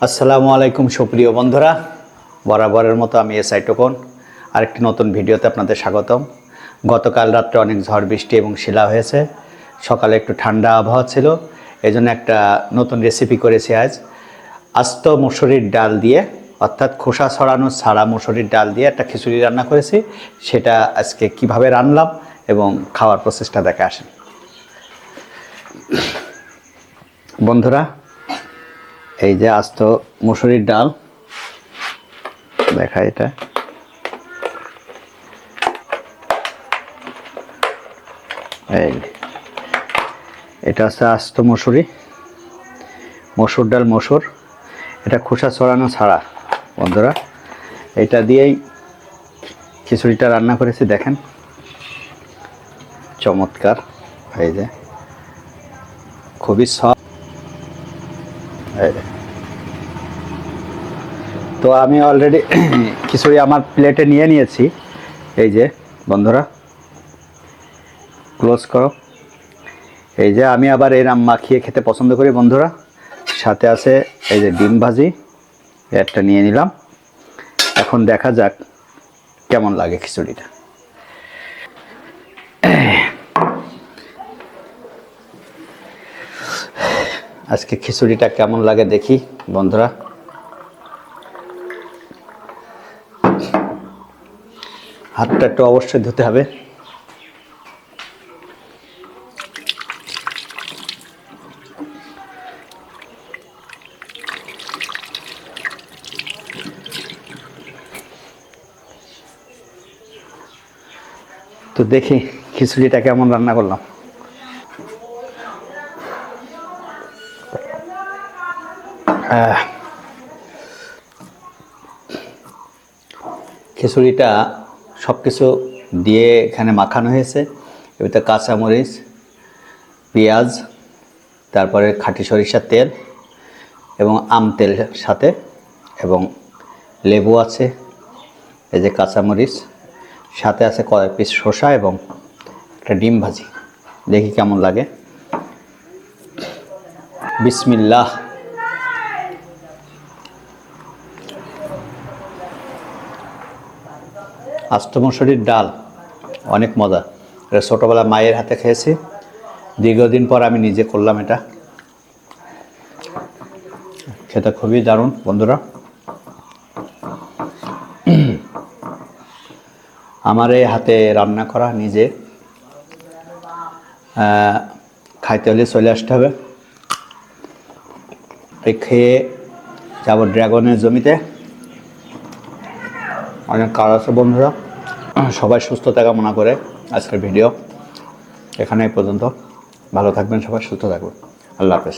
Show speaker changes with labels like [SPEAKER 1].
[SPEAKER 1] আসসালামু আলাইকুম সুপ্রিয় বন্ধুরা, বরাবরের মতো আমি এসআই টোকন আরেকটি নতুন ভিডিওতে আপনাদের স্বাগতম। গতকাল রাত্রে অনেক ঝড় বৃষ্টি এবং শিলা হয়েছে, সকালে একটু ঠান্ডা আবহাওয়া ছিল, এজন্য একটা নতুন রেসিপি করেছি। আজ আস্ত মসুরির ডাল দিয়ে, অর্থাৎ খোসা ছড়ানো ছাড়া মসুরির ডাল দিয়ে একটা খিচুড়ি রান্না করেছি। সেটা আজকে কিভাবে রান্নালাম এবং খাওয়ার প্রসেসটা দেখে আসেন। বন্ধুরা, এই যে আস্ত মসুরির ডাল, দেখা এটা এটা হচ্ছে আস্ত মসুর ডাল, মসুর। এটা খোসা ছড়ানো ছাড়া বন্ধুরা, এটা দিয়েই খিচুড়িটা রান্না করেছি। দেখেন চমৎকার, এই যে খুবই সফট। তো আমি অলরেডি খিচুড়ি আমার প্লেটে নিয়ে নিয়েছি। এই যে বন্ধুরা, ক্লোজ করো। এই যে আমি আবার এরম মাখিয়ে খেতে পছন্দ করি বন্ধুরা। সাথে আছে এই যে ডিম ভাজি, একটা নিয়ে নিলাম। এখন দেখা যাক কেমন লাগে খিচুড়িটা। আজকে খিচুড়িটা কেমন লাগে দেখি বন্ধুরা। হাতটা একটু অবশ্যই ধুতে হবে। তো দেখি খিচুড়িটা কেমন রান্না করলাম। খিচুড়িটা সব কিছু দিয়ে এখানে মাখানো হয়েছে। এবারে কাঁচামরিচ, পেঁয়াজ, তারপরে খাঁটি সরিষার তেল এবং আম তেল সাথে, এবং লেবু আছে, এই যে কাঁচামরিচ, সাথে আছে কয়েক পিস শসা এবং একটা ডিম ভাজি। দেখি কেমন লাগে। বিসমিল্লাহ। আস্ত মসুরির ডাল অনেক মজা। এটা ছোটোবেলা মায়ের হাতে খেয়েছি, দীর্ঘদিন পর আমি নিজে করলাম। এটা খেতে খুবই দারুণ বন্ধুরা। আমার এই হাতে রান্না করা, নিজে খাইতে হলে চলে আসতে হবে। এই খেয়ে যাব ড্রাগনের জমিতে। অনেক কাজ আছে বন্ধুরা। সবাই সুস্থতা কামনা করে আজকের ভিডিও এখানে পর্যন্ত। ভালো থাকবেন সবাই, সুস্থ থাকবেন। আল্লাহ হাফেজ।